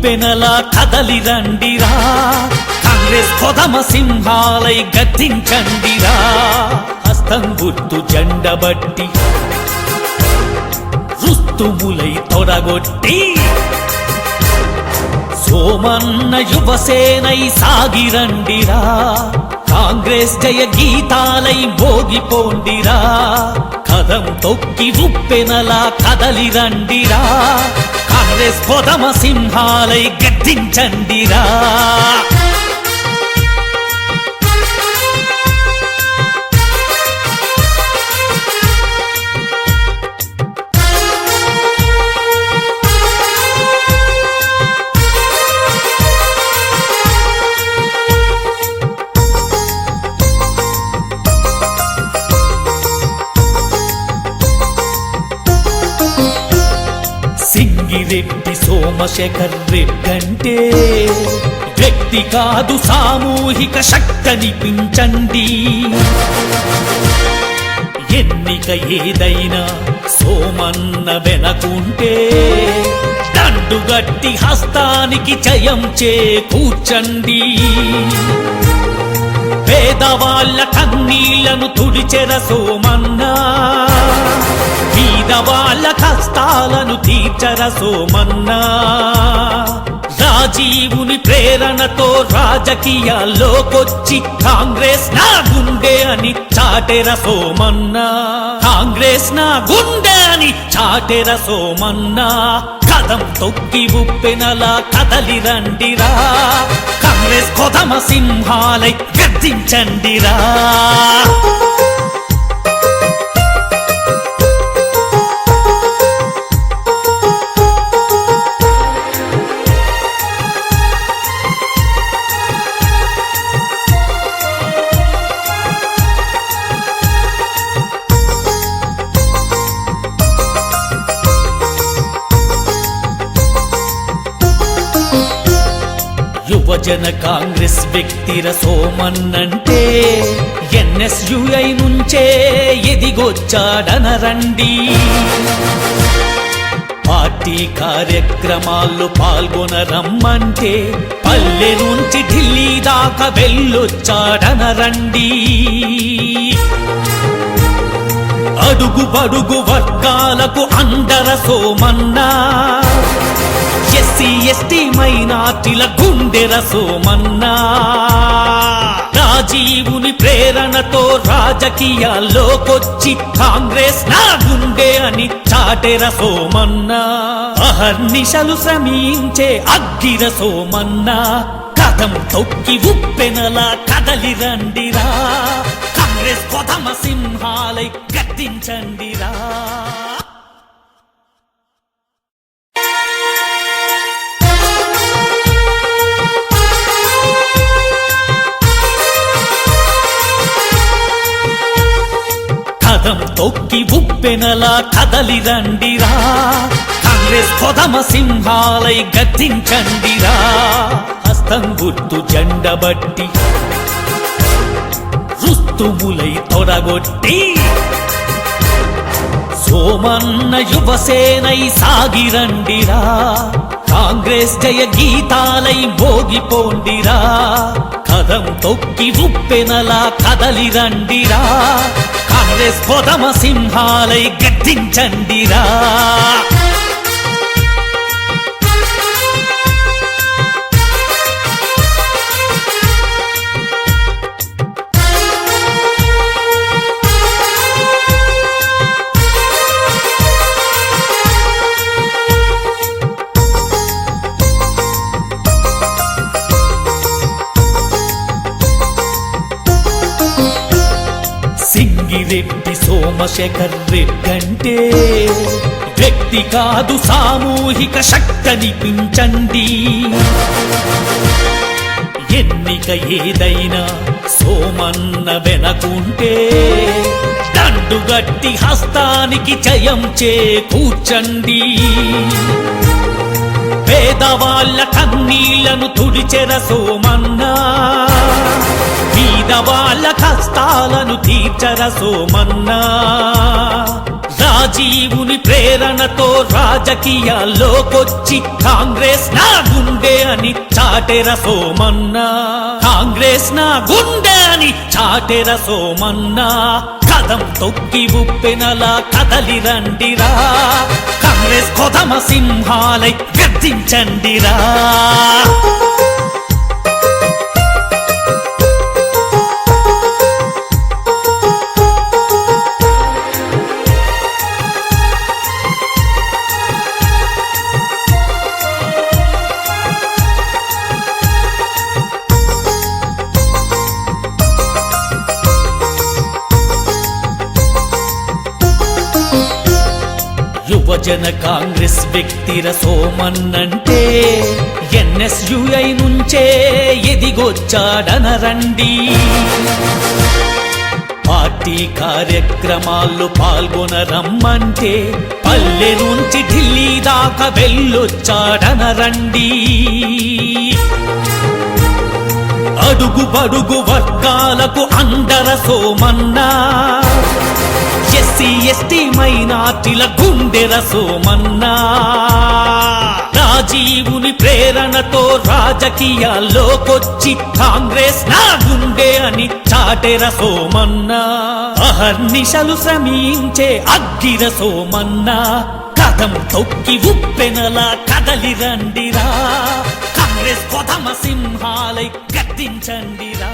ఉప్పెనలా కదలి రండిరా, కాంగ్రెస్ కొదమ సింహాలై గద్దించండిరా. హస్తం గుర్తు జెండబట్టి రుస్తుములై తొడగొట్టి, సోమన్న యువసేనై సాగిరండిరా, కాంగ్రెస్ జయ గీతాలై మోగిపోండిరా. కదం తొక్కి ఉప్పెనలా కదలి రండిరా, కాంగ్రెస్ కొదమ సింహాలై గద్దించండిరా. సింగిరెడ్డి సోమశేఖర్ రెడ్డంటే వ్యక్తి కాదు, సామూహిక శక్తనిపించండి. ఎన్నిక ఏదైనా సోమన్న వెనకుంటే, దండుగట్టి హస్తానికి జయం చేకూర్చండి. పేదవాళ్ళ కన్నీళ్లను తుడిచెర సోమన్నా, పేదవాళ్ళ కష్టాలను తీర్చర సోమన్నా. రాజీవుని ప్రేరణతో రాజకీయాల్లోకొచ్చి, కాంగ్రెస్ నా గుండె అని చాటెర సోమన్నా, కాంగ్రెస్ నా గుండె అని చాటెర సోమన్నా. కదం తొక్కి ఉప్పెనలా కదలి రండిరా, కాంగ్రెస్ కొదమ సింహాలై గద్దించండిరా. యువజన కాంగ్రెస్ వ్యక్తిర సోమన్నంటే, ఎన్ఎస్యుఐ నుంచే ఎదిగొచ్చాడనరండి. పార్టీ కార్యక్రమాల్లో పాల్గొనరమ్మంటే, పల్లె నుంచి ఢిల్లీ దాకా వెళ్ళొచ్చాడనరండి. అడుగు బడుగు వర్గాలకు అండర సోమన్నా, ఎస్సీ ఎస్టీ మైనార్టీల గుండెర సోమన్నా. రాజీవుని ప్రేరణతో రాజకీయాల్లోకొచ్చి, కాంగ్రెస్ నా గుండె అని చాటెర సోమన్నా. అహర్నిశలు శ్రమించే అగ్గిర సోమన్నా, కదం తొక్కి ఉప్పెనలా కదలి రండిరా, కాంగ్రెస్ కొదమ సింహాలై గద్దించండిరా. కదం తొక్కి ఉప్పెనలా కదలి రండిరా, కాంగ్రెస్ కొదమ సింహాలై గద్దించండిరా. హస్తం గుర్తు జెండబట్టి రుస్తుములై తొడగొట్టి, సోమన్న యువసేనై సాగిరండిరా, కాంగ్రెస్ జయ గీతాలై మోగిపోండిరా. కదం తొక్కి ఉప్పెనలా కదలి రండిరా, కాంగ్రెస్ కొదమ సింహాలై గద్దించండిరా. సింగిరెడ్డి సోమశేఖర్ రెడ్డంటే, వ్యక్తి కాదు, సామూహిక శక్తనిపించండి. ఎన్నిక ఏదైనా సోమన్న వెనకుంటే, దండుగట్టి హస్తానికి జయం చేకూర్చండి. పేదవాళ్ళ కన్నీళ్లను తుడిచెర సోమన్నా, పేదవాళ్ళ కష్టాలను తీర్చర సోమన్నా. రాజీవుని ప్రేరణతో రాజకీయాల్లోకొచ్చి కాంగ్రెస్ నా గుండె అని చాటెర సోమన్న, కాంగ్రెస్ నా గుండె అని చాటెర సోమన్న. కదం తొక్కి ఉప్పెనలా కదలి రండిరా, కాంగ్రెస్ కొదమ సింహాలై గర్జించండిరా. యువజన కాంగ్రెస్ వ్యక్తిర సోమన్నంటే NSUI నుంచే ఎదిగొచ్చాడనరండి. పార్టీ కార్యక్రమాల్లో పాల్గొనరమ్మంటే పల్లె నుంచి ఢిల్లీ దాకా వెళ్ళొచ్చాడనరండి. అడుగు బడుగు వర్గాలకు అండర సోమన్నా, SC/ST మైనార్టీల గుండెర సోమన్నా. రాజీవుని ప్రేరణతో రాజకీయాల్లోకొచ్చి కాంగ్రెస్ నా గుండె అని చాటెర సోమన్నా. అహర్నిశలు శ్రమించే అగ్గిర సోమన్నా, కదం తొక్కి ఉప్పెనలా కదలి రండిరా, కాంగ్రెస్ కొదమ సింహాలై గద్దించండిరా.